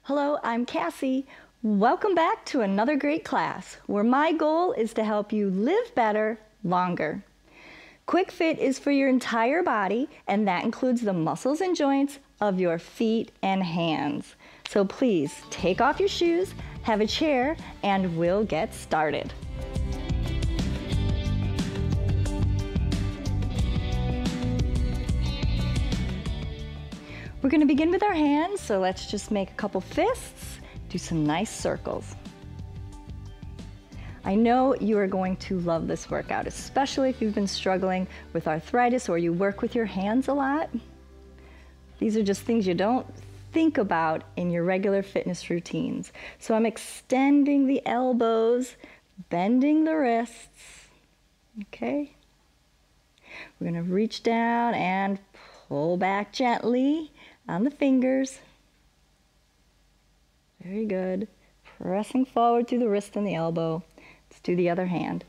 Hello, I'm Cassie. Welcome back to another great class where my goal is to help you live better longer. Quick Fit is for your entire body, and that includes the muscles and joints of your feet and hands. So please take off your shoes, have a chair, and we'll get started. We're going to begin with our hands, so let's just make a couple fists, do some nice circles. I know you are going to love this workout, especially if you've been struggling with arthritis or you work with your hands a lot. These are just things you don't think about in your regular fitness routines. So I'm extending the elbows, bending the wrists, okay? We're going to reach down and pull back gently on the fingers. Very good. Pressing forward through the wrist and the elbow. Let's do the other hand.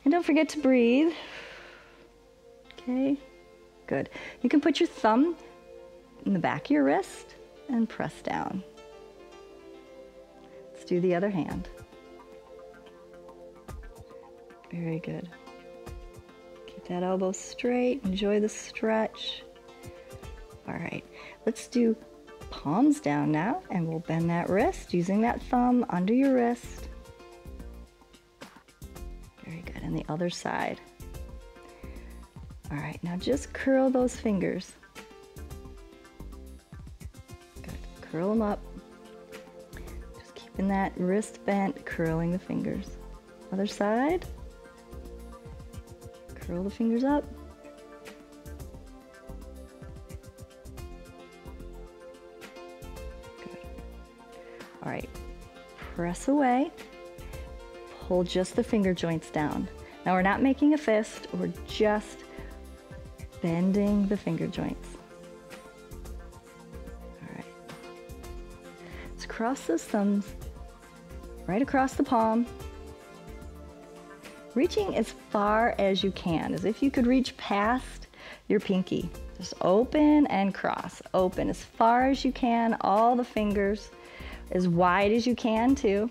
And don't forget to breathe. Okay, good. You can put your thumb in the back of your wrist and press down. Let's do the other hand. Very good. Keep that elbow straight. Enjoy the stretch. All right, let's do palms down now, and we'll bend that wrist using that thumb under your wrist. Very good, and the other side. All right, now just curl those fingers. Good, curl them up. Just keeping that wrist bent, curling the fingers. Other side. Curl the fingers up. All right, press away, pull just the finger joints down. Now we're not making a fist, we're just bending the finger joints. All right, let's cross those thumbs right across the palm, reaching as far as you can, as if you could reach past your pinky. Just open and cross, open as far as you can, all the fingers. As wide as you can too,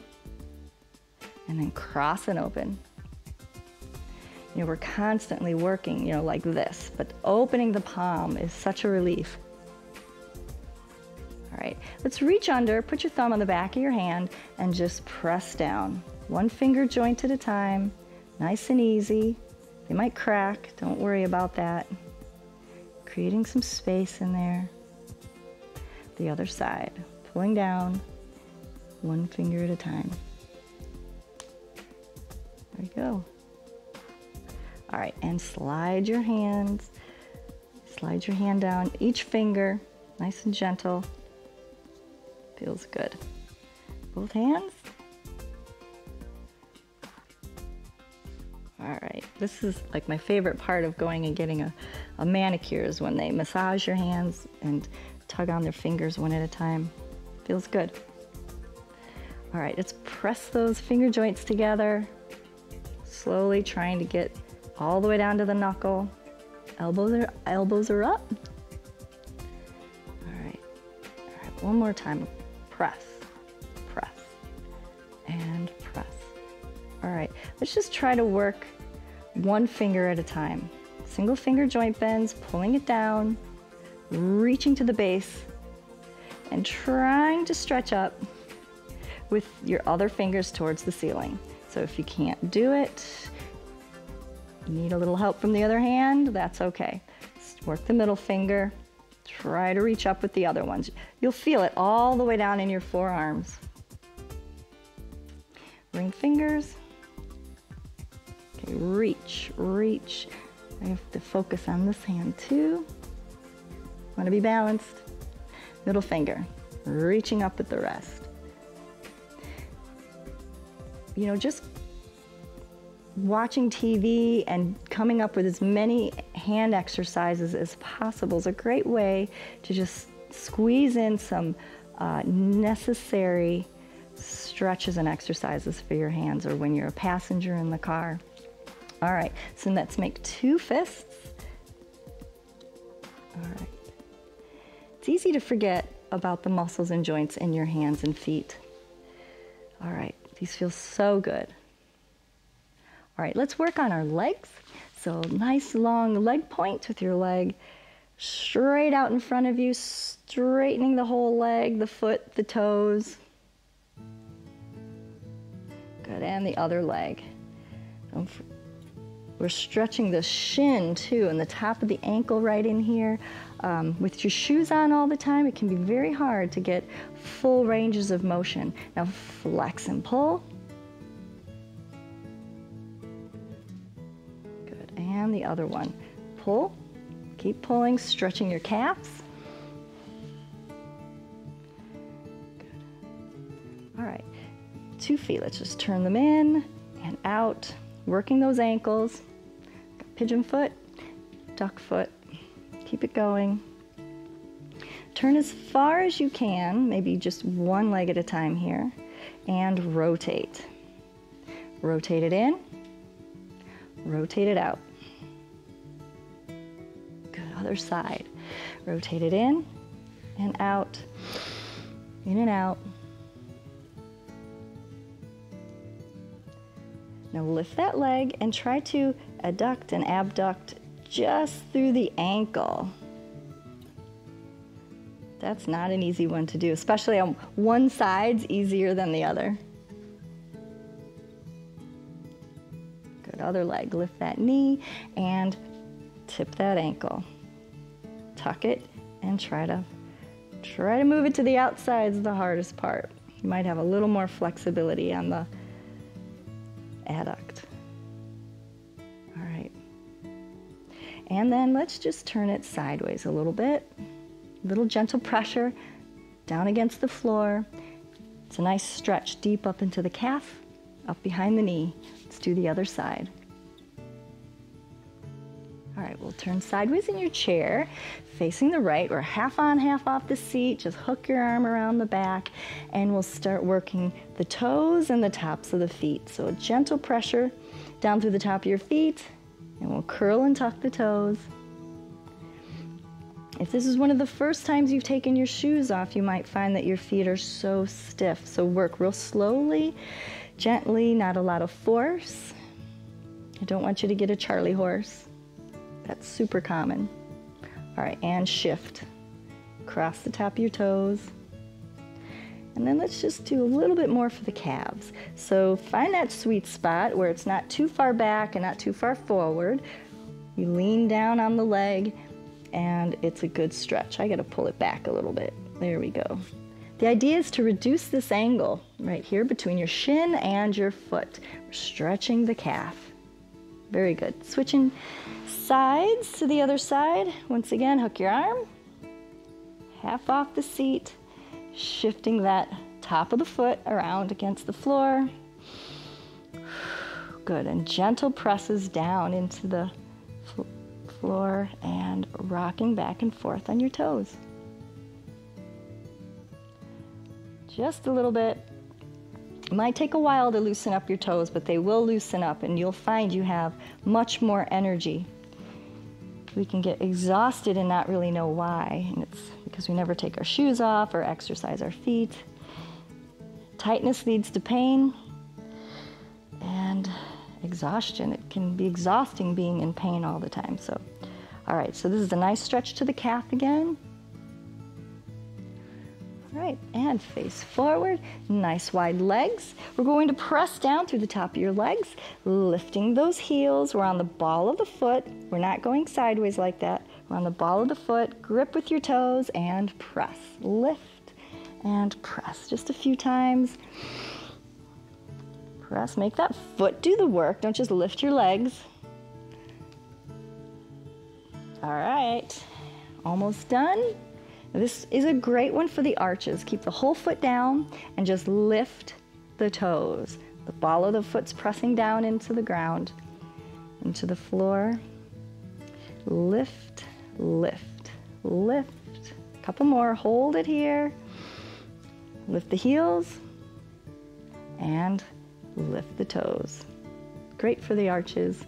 and then cross and open. You know, we're constantly working, you know, like this, but opening the palm is such a relief. All right, let's reach under, put your thumb on the back of your hand, and just press down. One finger joint at a time, nice and easy. They might crack, don't worry about that. Creating some space in there. The other side, pulling down. One finger at a time. There you go. All right, and slide your hand down, each finger, nice and gentle. Feels good. Both hands. All right, this is like my favorite part of going and getting a manicure is when they massage your hands and tug on their fingers one at a time. Feels good. All right, let's press those finger joints together, slowly trying to get all the way down to the knuckle. Elbows are up. All right, one more time. Press, press, and press. All right, let's just try to work one finger at a time. Single finger joint bends, pulling it down, reaching to the base, and trying to stretch up with your other fingers towards the ceiling. So if you can't do it, you need a little help from the other hand, that's okay. Just work the middle finger, try to reach up with the other ones. You'll feel it all the way down in your forearms. Ring fingers. Okay, reach, reach. I have to focus on this hand too. Want to be balanced. Middle finger, reaching up with the rest. You know, just watching TV and coming up with as many hand exercises as possible is a great way to just squeeze in some necessary stretches and exercises for your hands or when you're a passenger in the car. All right, so let's make two fists. All right. It's easy to forget about the muscles and joints in your hands and feet. All right, these feel so good. All right, let's work on our legs. So nice long leg point with your leg straight out in front of you, straightening the whole leg, the foot, the toes. Good, and the other leg. We're stretching the shin too, and the top of the ankle right in here. With your shoes on all the time, it can be very hard to get full ranges of motion. Now flex and pull. Good, and the other one. Pull, keep pulling, stretching your calves. Good. All right, 2 feet, let's just turn them in and out, working those ankles. Pigeon foot, duck foot, keep it going. Turn as far as you can, maybe just one leg at a time here, and rotate. Rotate it in, rotate it out. Good, other side. Rotate it in and out, in and out. Now lift that leg and try to adduct and abduct just through the ankle. That's not an easy one to do, especially on one side's easier than the other. Good, other leg, lift that knee and tip that ankle. Tuck it and try to move it to the outside is the hardest part. You might have a little more flexibility on the adduct. All right. And then let's just turn it sideways a little bit. Little gentle pressure down against the floor. It's a nice stretch deep up into the calf, up behind the knee. Let's do the other side. All right, we'll turn sideways in your chair, facing the right. We're half on, half off the seat. Just hook your arm around the back, and we'll start working the toes and the tops of the feet. So a gentle pressure down through the top of your feet, and we'll curl and tuck the toes. If this is one of the first times you've taken your shoes off, you might find that your feet are so stiff. So work real slowly, gently, not a lot of force. I don't want you to get a Charlie horse. That's super common. All right, and shift. Cross the top of your toes. And then let's just do a little bit more for the calves. So find that sweet spot where it's not too far back and not too far forward. You lean down on the leg, and it's a good stretch. I gotta pull it back a little bit. There we go. The idea is to reduce this angle right here between your shin and your foot. We're stretching the calf. Very good. Switching sides to the other side. Once again, hook your arm, half off the seat, shifting that top of the foot around against the floor. Good, and gentle presses down into the floor and rocking back and forth on your toes. Just a little bit. It might take a while to loosen up your toes, but they will loosen up, and you'll find you have much more energy. We can get exhausted and not really know why, and it's because we never take our shoes off or exercise our feet. Tightness leads to pain and exhaustion. It can be exhausting being in pain all the time. So, all right, so this is a nice stretch to the calf again. All right, and face forward, nice wide legs. We're going to press down through the top of your legs, lifting those heels. We're on the ball of the foot. We're not going sideways like that. We're on the ball of the foot. Grip with your toes and press. Lift and press just a few times. Press, make that foot do the work. Don't just lift your legs. All right, almost done. This is a great one for the arches. Keep the whole foot down and just lift the toes. The ball of the foot's pressing down into the ground, into the floor. Lift, lift, lift. A couple more, hold it here. Lift the heels and lift the toes. Great for the arches.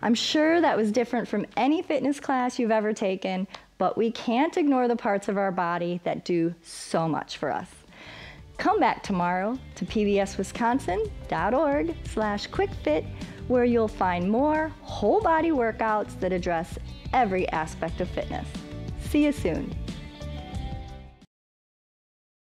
I'm sure that was different from any fitness class you've ever taken, but we can't ignore the parts of our body that do so much for us. Come back tomorrow to pbswisconsin.org/quickfit, where you'll find more whole body workouts that address every aspect of fitness. See you soon.